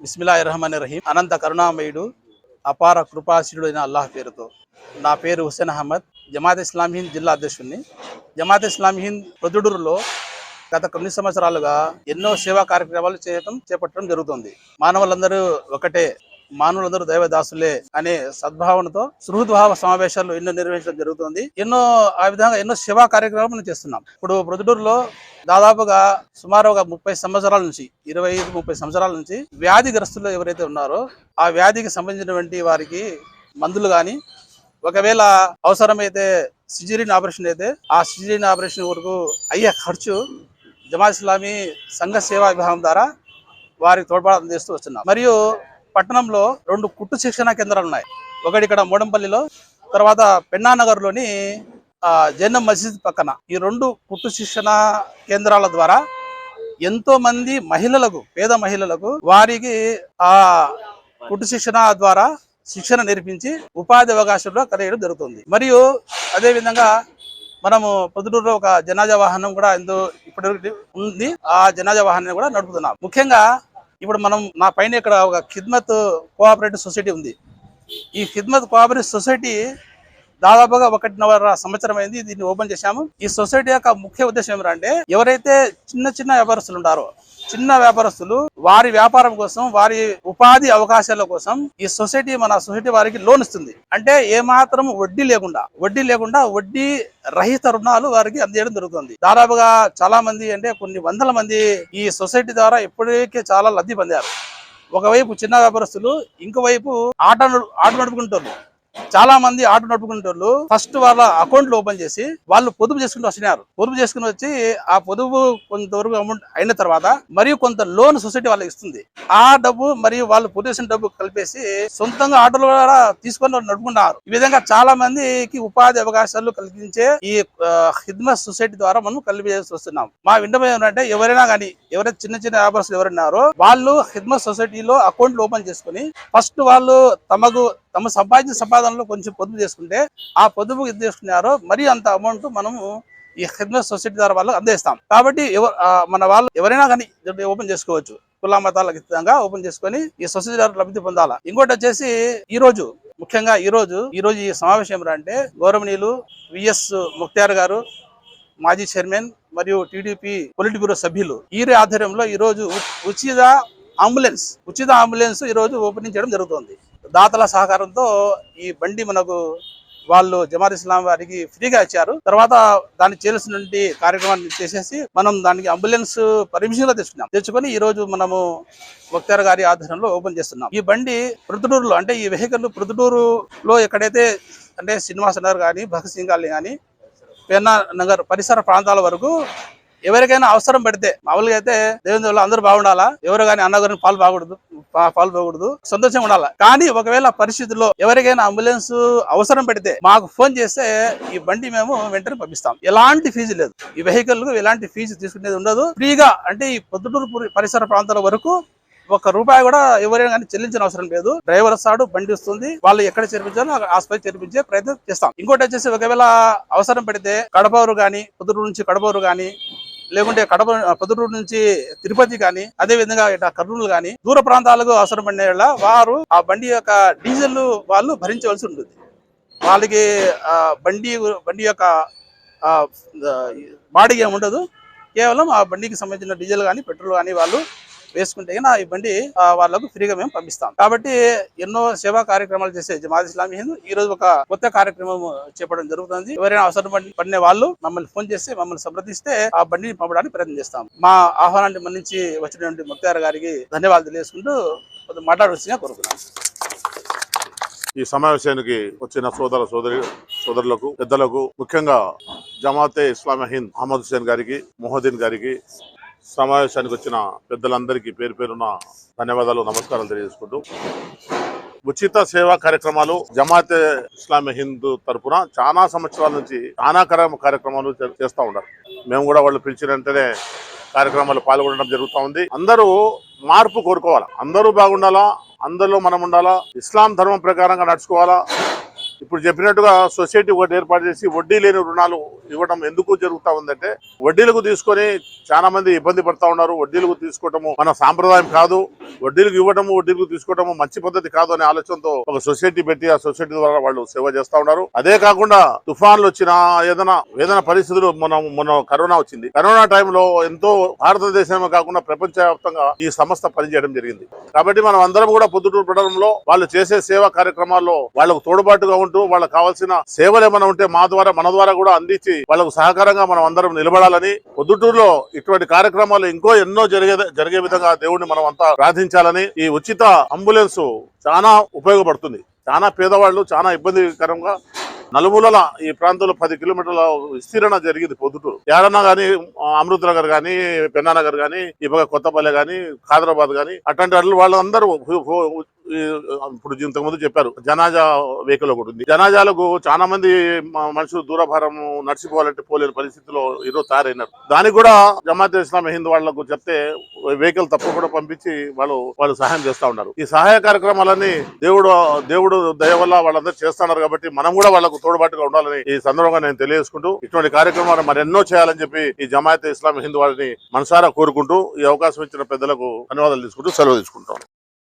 బిస్మిల్లాహిర్రహమానిర్రహీం. అనంత కరుణామయుడు అపార కృపాశీలుడైన అల్లాహ్ పేరుతో. నా పేరు హుస్సేన్ అహ్మద్, జమాత్ ఇస్లామీ హింద్ జిల్లా అధ్యక్షుడిని. జమాత్ ఇస్లామీ హింద్ ప్రొద్దుటూరులో గత కొన్ని సంవత్సరాలుగా ఎన్నో సేవా కార్యక్రమాలు చేపట్టడం జరుగుతుంది. మానవులందరూ ఒకటే, మానవులందరూ దైవదాసులే అనే సద్భావనతో సుహృద్భావ సమావేశాలు ఎన్నో నిర్వహించడం జరుగుతుంది. ఆ విధంగా ఎన్నో సేవా కార్యక్రమాలు మనం చేస్తున్నాం. ఇప్పుడు ప్రొద్దుటూరులో దాదాపుగా సుమారు ఒక 30 సంవత్సరాల నుంచి 25-30 సంవత్సరాల నుంచి వ్యాధిగ్రస్తులు ఎవరైతే ఉన్నారో ఆ వ్యాధికి సంబంధించినటువంటి వారికి మందులు కానీ, ఒకవేళ అవసరమైతే సిజేరియన్ ఆపరేషన్ అయితే ఆ సిజేరియన్ ఆపరేషన్ వరకు అయ్యే ఖర్చు జమాత్ ఇస్లామీ సంఘ సేవా విభాగం ద్వారా వారికి తోడ్పాటు అందిస్తూ వస్తున్నాం. మరియు పట్టణంలో 2 కుట్టు శిక్షణ కేంద్రాలు ఉన్నాయి. ఒకటి ఇక్కడ మోడంపల్లిలో, తర్వాత పెన్నానగర్లోని జైనబ్ మసీద్ పక్కన. ఈ 2 కుట్టు శిక్షణ కేంద్రాల ద్వారా ఎంతో మంది మహిళలకు, పేద మహిళలకు వారికి ఆ కుట్టు శిక్షణ ద్వారా శిక్షణ నేర్పించి ఉపాధి అవకాశాలు కలిగడం జరుగుతుంది. మరియు అదే విధంగా మనము పొద్దుటూరులో ఒక జనాజా వాహనం కూడా ఇప్పటివరకు ఉంది. ఆ జనాజా వాహనాన్ని కూడా నడుపుతున్నాం. ముఖ్యంగా ఇప్పుడు నా పైన ఇక్కడ ఒక ఖిద్మత్ కోఆపరేటివ్ సొసైటీ ఉంది. ఈ ఖిద్మత్ కోఆపరేటివ్ సొసైటీ దాదాపుగా 1.5 సంవత్సరం అయింది దీన్ని ఓపెన్ చేశాము. ఈ సొసైటీ యొక్క ముఖ్య ఉద్దేశం ఏమిటంటే, ఎవరైతే చిన్న వ్యాపారస్తులు ఉంటారో, చిన్న వ్యాపారస్తులు వారి వ్యాపారం కోసం, వారి ఉపాధి అవకాశాల కోసం మన సొసైటీ వారికి లోన్ ఇస్తుంది. అంటే ఏమాత్రం వడ్డీ లేకుండా వడ్డీ రహిత రుణాలు వారికి అందించడం జరుగుతుంది. దాదాపుగా చాలా మంది, అంటే కొన్ని వందల మంది ఈ సొసైటీ ద్వారా ఇప్పటికే చాలా లబ్ధి పొందారు. ఒకవైపు చిన్న వ్యాపారస్తులు, ఇంకోవైపు ఆటో నడుపుకుంటారు. చాలా మంది ఆటో నడుపుకుంటూ ఫస్ట్ వాళ్ళ అకౌంట్లు ఓపెన్ చేసి వాళ్ళు పొదుపు చేసుకుని వస్తున్నారు. పొదుపు చేసుకుని వచ్చి ఆ పొదుపు కొంతవరకు అమౌంట్ అయిన తర్వాత మరియు కొంత లోన్ సొసైటీ వాళ్ళకి ఇస్తుంది. ఆ డబ్బు మరియు వాళ్ళు పొజిషన్ డబ్బు కలిపేసి సొంతంగా ఆటోలు కూడా తీసుకొని నడుపుకుంటున్నారు. ఈ విధంగా చాలా మందికి ఉపాధి అవకాశాలు కలిగించే ఈ ఖిద్మత్ సొసైటీ ద్వారా మనం కలిపేసి వస్తున్నాం. మా విన్నపం ఏంటంటే, ఎవరైనా కానీ, ఎవరైతే చిన్న వ్యాపారస్తులు ఎవరున్నారో వాళ్ళు ఖిద్మత్ సొసైటీలో అకౌంట్లు ఓపెన్ చేసుకుని ఫస్ట్ వాళ్ళు తమ సంపాదించిన సంపాదనలో కొంచెం పొదుపు చేసుకుంటే, ఆ పొదుపు ఇది చేసుకున్నారో మరి అంత అమౌంట్ మనము ఈ ఖిద్మత్ సొసైటీ ద్వారా వాళ్ళకి అందిస్తాం. కాబట్టి మన వాళ్ళు ఎవరైనా కానీ ఓపెన్ చేసుకోవచ్చు. కుల మతాలకు అతీతంగా ఓపెన్ చేసుకొని ఈ సొసైటీ ద్వారా లబ్ధి పొందాలా. ఇంకోటి వచ్చేసి, ముఖ్యంగా ఈ రోజు ఈ సమావేశం ఏమిటంటే, గౌరవనీయులు విఎస్ ముక్తార్ గారు, మాజీ చైర్మన్ మరియు టీడీపీ పొలిట్ బ్యూరో సభ్యులు, ఈ ఆధ్వర్యంలో ఈ రోజు ఉచిత అంబులెన్స్ ఈ రోజు ఓపెనింగ్ చేయడం జరుగుతుంది. దాతల సహకారంతో ఈ బండి వాళ్ళు జమాత్ ఇస్లాం వారికి ఫ్రీగా ఇచ్చారు. తర్వాత దాన్ని చేయాల్సినటువంటి కార్యక్రమాన్ని చేసేసి మనం దానికి అంబులెన్స్ పర్మిషన్ తెచ్చుకొని ఈ రోజు మనము ముక్తార్ గారి ఆధ్వర్యంలో ఓపెన్ చేస్తున్నాం. ఈ బండి ప్రొద్దుటూరులో, అంటే ఈ వెహికల్ ప్రొద్దుటూరులో ఎక్కడైతే, అంటే శ్రీనివాస నగర్ కానీ, భగత్ సింగ్ కాలనీ కానీ, పెన్నా నగర్ పరిసర ప్రాంతాల వరకు ఎవరికైనా అవసరం పడితే, మామూలుగా అయితే దేవుని అందరూ బాగుండాలా, ఎవరు కానీ అన్నగారిని పాలు పోకూడదు, సంతోషంగా ఉండాలా. కానీ ఒకవేళ పరిస్థితుల్లో ఎవరికైనా అంబులెన్స్ అవసరం పడితే మాకు ఫోన్ చేస్తే ఈ బండి మేము వెంటనే పంపిస్తాం. ఎలాంటి ఫీజు లేదు. ఈ వెహికల్ కు ఎలాంటి ఫీజు తీసుకునేది ఉండదు. ఫ్రీగా, అంటే ఈ పొద్దుటూరు పరిసర ప్రాంతాల వరకు ₹1 కూడా ఎవరైనా కానీ చెల్లించిన అవసరం లేదు. డ్రైవర్ వస్తాడు, బండి వస్తుంది, వాళ్ళు ఎక్కడ చేర్పించాలో ఆసుపత్రి చేర్పించే ప్రయత్నం చేస్తాం. ఇంకోటి వచ్చేసి, ఒకవేళ అవసరం పడితే కడపూరు కానీ, పొద్దుటూరు నుంచి కడపూరు కానీ, లేకుంటే పొద్దుటూరు నుంచి తిరుపతి కానీ, అదే విధంగా ఇట్లా కర్నూలు కానీ, దూర ప్రాంతాలకు అవసరం పడిన వారు ఆ బండి యొక్క డీజిల్ వాళ్ళు భరించవలసి ఉంటుంది. వాళ్ళకి బండి యొక్క బాడీగా ఉండదు. కేవలం ఆ బండికి సంబంధించిన డీజిల్ కానీ, పెట్రోల్ కానీ వాళ్ళు వేసుకుంటే ఈ బండి వాళ్ళకు ఫ్రీగా మేము పంపిస్తాం. కాబట్టి ఎన్నో సేవా కార్యక్రమాలు చేసే జమాత్ ఇస్లామీ హింద్ ఈ రోజు ఒక కొత్త కార్యక్రమం చేపట్టడం జరుగుతుంది. ఎవరైనా అవసరం పడిన వాళ్ళు మమ్మల్ని ఫోన్ చేస్తే, మమ్మల్ని సంప్రదిస్తే ఆ బండిని పంపడానికి ప్రయత్నం చేస్తాం. మా ఆహ్వానాన్ని మన్నించి వచ్చినటువంటి ముక్తార్ గారికి ధన్యవాదాలు తెలియజేసుకుంటూ మాట్లాడవలసిందిగా కోరుతున్నాను. ఈ సమావేశానికి వచ్చిన సోదరులకు, పెద్దలకు, ముఖ్యంగా జమాతే ఇస్లామీ హింద్ అహ్మద్ హుస్సేన్ గారికి, మొహద్దీన్ గారికి, సమావేశానికి వచ్చిన పెద్దలందరికీ పేరున ధన్యవాదాలు, నమస్కారాలు తెలియజేసుకుంటూ, ఉచిత సేవా కార్యక్రమాలు జమాతే ఇస్లామీ హింద్ తరఫున చాలా సంవత్సరాల నుంచి చాలా కార్యక్రమాలు చేస్తూ ఉంటారు. మేము కూడా వాళ్ళు పిలిచిన వెంటనే కార్యక్రమాలు పాల్గొనడం జరుగుతూ ఉంది. అందరూ మార్పు కోరుకోవాలా, అందరూ బాగుండాలా, అందరిలో మనం ఉండాలా, ఇస్లాం ధర్మం ప్రకారంగా నడుచుకోవాలా. ఇప్పుడు చెప్పినట్టుగా సొసైటీ ఒకటి ఏర్పాటు చేసి వడ్డీ లేని రుణాలు ఇవ్వడం ఎందుకు జరుగుతా ఉందంటే వడ్డీలకు తీసుకొని చాలా మంది ఇబ్బంది పడతా ఉన్నారు. వడ్డీలకు తీసుకోవటము మన సాంప్రదాయం కాదు, వడ్డీలకు ఇవ్వటము వడ్డీలకు తీసుకోవటము మంచి పద్ధతి కాదు అనే ఆలోచనతో ఒక సొసైటీ పెట్టి ఆ సొసైటీ ద్వారా వాళ్ళు సేవ చేస్తా ఉన్నారు. అదే కాకుండా తుఫాన్లు వచ్చినా ఏదైనా పరిస్థితులు మొన్న కరోనా వచ్చింది. కరోనా టైంలో ఎంతో భారతదేశమే కాకుండా ప్రపంచవ్యాప్తంగా ఈ సంస్థ పనిచేయడం జరిగింది. కాబట్టి మనం అందరం కూడా పొద్దుటూరు పట్టణంలో వాళ్ళు చేసే సేవా కార్యక్రమాల్లో వాళ్ళకు తోడ్పాటుగా ఉంటూ వాళ్ళకి కావాల్సిన సేవలు ఏమైనా ఉంటే మన ద్వారా కూడా అందించి వాళ్ళకు సహకారంగా మనం అందరం నిలబడాలని, పొద్దుటూరులో ఇటువంటి కార్యక్రమాలు ఇంకో ఎన్నో జరిగే విధంగా దేవుడిని మనం అంతా ప్రార్థించాలని. ఈ ఉచిత అంబులెన్స్ చాలా ఉపయోగపడుతుంది. చాలా పేదవాళ్ళు చాలా ఇబ్బందికరంగా నలుమూలల ఈ ప్రాంతంలో 10 కిలోమీటర్ల విస్తీరణ జరిగింది పొద్దుటూరు. ఏడన్నా గానీ అమృత్ నగర్ గానీ, పెన్నా నగర్ గానీ, ఈ పక్క కొత్తపల్లె గానీ, ఖాదరాబాద్ గానీ అట్లాంటి వాళ్ళందరూ ఇప్పుడు ఇంతకుముందు చెప్పారు జనాజా వెహికల్ ఒకటి ఉంది. జనాజాలకు చాలా మంది మనుషులు దూరభారం నడిచిపోవాలంటే పోలేని పరిస్థితిలో ఈరోజు తయారైనారు. దానికి కూడా జమాతే ఇస్లామీ హింద్ వాళ్లకు చెప్తే వెహికల్ తప్పకుండా పంపించి వాళ్ళు సహాయం చేస్తా ఉన్నారు. ఈ సహాయ కార్యక్రమాలన్నీ దేవుడు దయ వల్ల వాళ్ళందరూ చేస్తున్నారు. కాబట్టి మనం కూడా వాళ్ళకు తోడ్పాటుగా ఉండాలని ఈ సందర్భంగా నేను తెలియజేసుకుంటూ ఇటువంటి కార్యక్రమాలు మరెన్నో చేయాలని చెప్పి ఈ జమాతే ఇస్లామీ హింద్ వారిని మనసారా కోరుకుంటూ ఈ అవకాశం ఇచ్చిన పెద్దలకు ధన్యవాదాలు తీసుకుంటూ సెలవు తీసుకుంటాం.